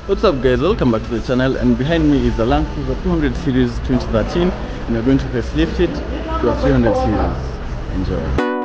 What's up guys, welcome back to the channel, and behind me is the Landcruiser 200 series 2013 and we're going to facelift it to a 300 series. Enjoy.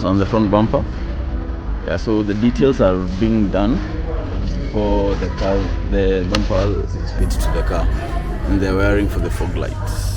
On the front bumper, so the details are being done for the car. The bumper is fitted to the car and they're wiring for the fog lights.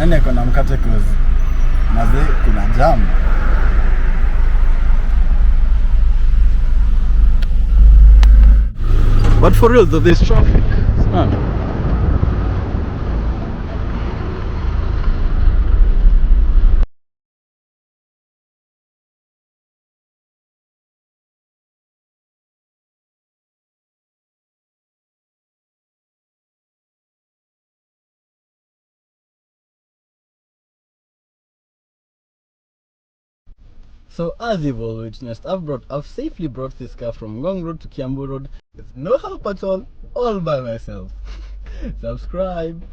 Nani ako na mkate cause mazee kuna jam. But for real though, there's traffic. So as you've all witnessed, I've safely brought this car from Ngong Road to Kiambu Road with no help at all by myself. Subscribe.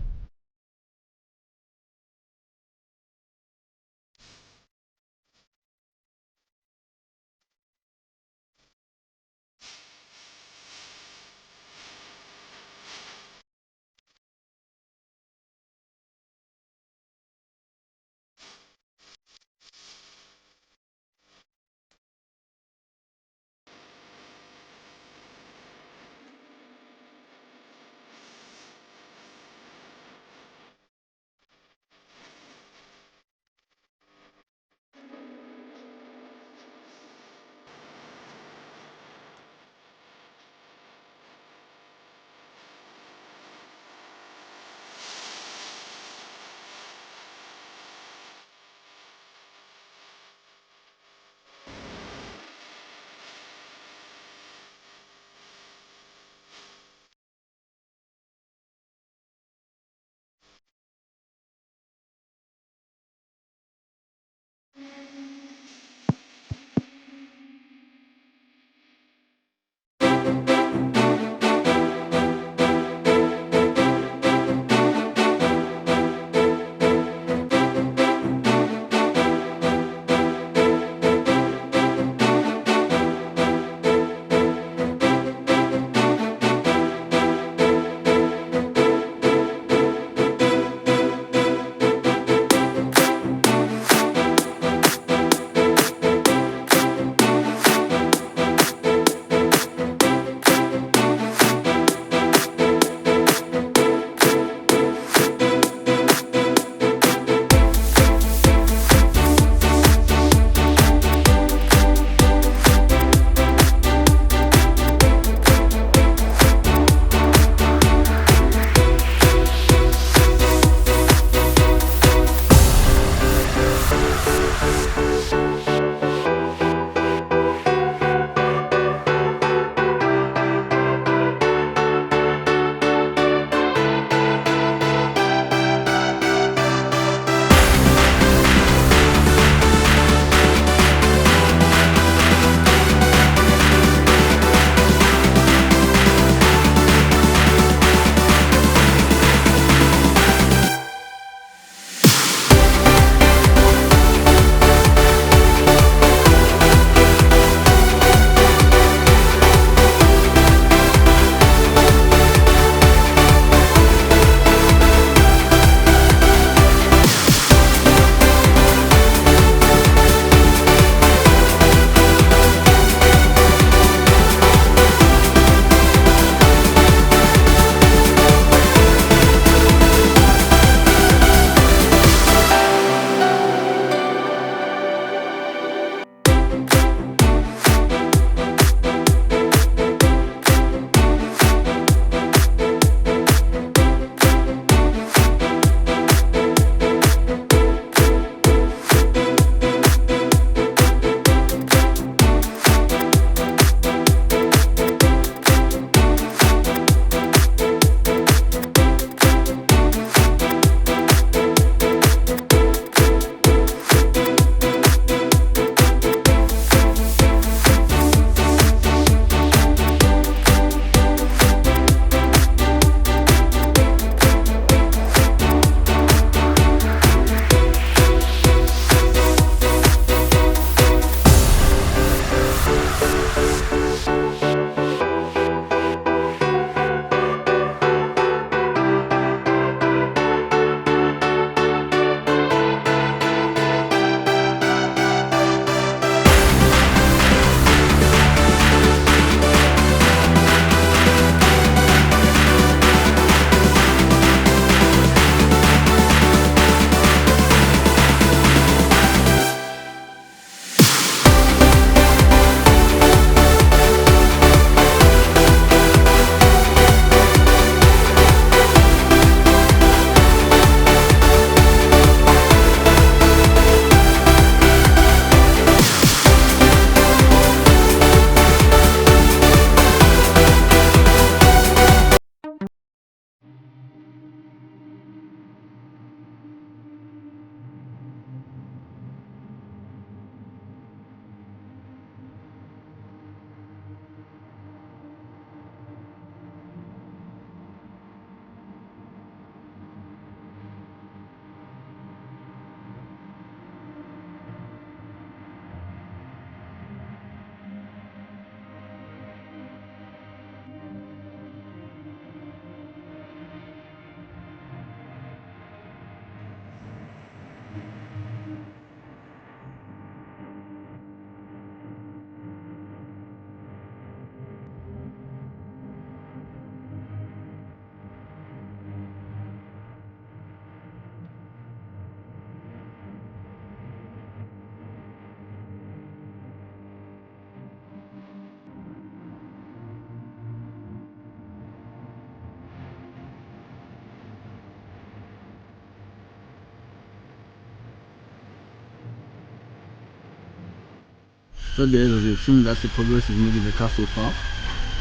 So guys, as you've seen, that's the progress we've made in the car so far.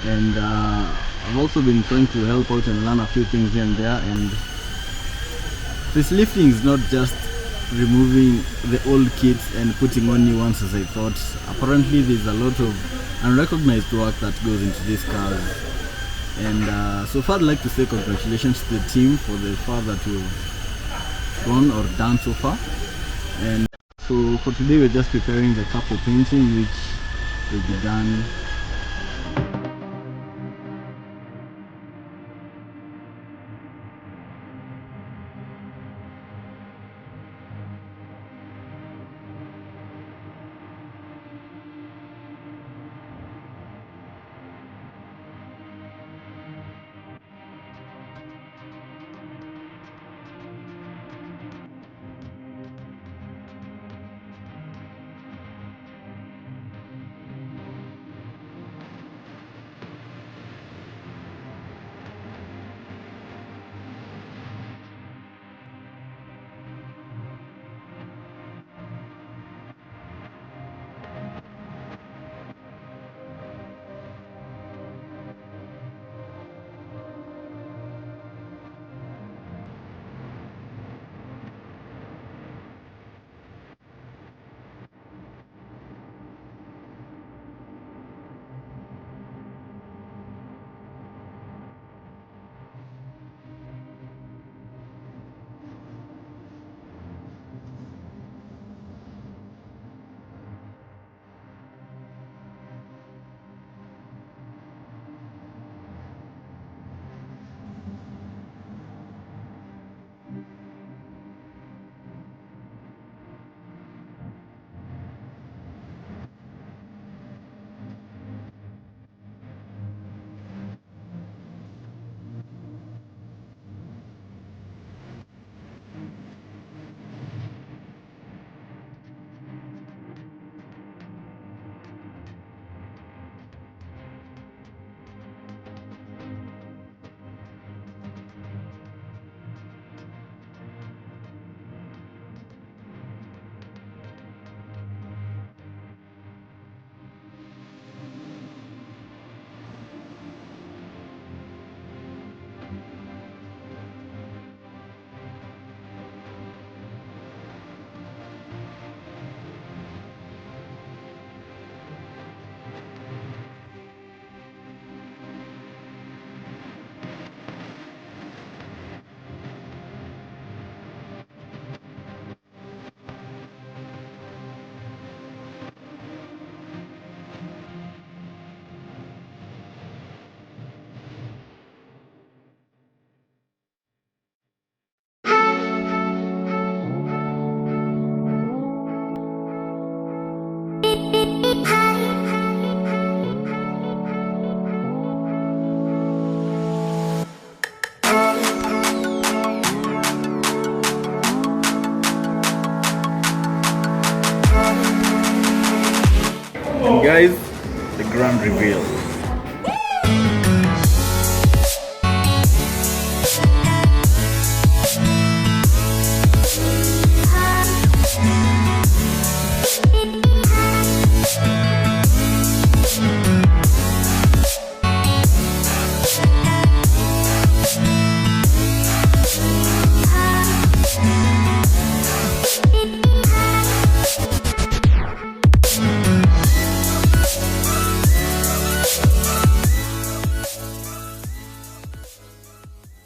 And I've also been trying to help out and learn a few things here and there. And facelifting is not just removing the old kits and putting on new ones as I thought. Apparently there's a lot of unrecognized work that goes into these cars. And so far I'd like to say congratulations to the team for the far that you've gone or done so far. And so for today we're just preparing the couple painting, which will be done. And guys, the grand reveal.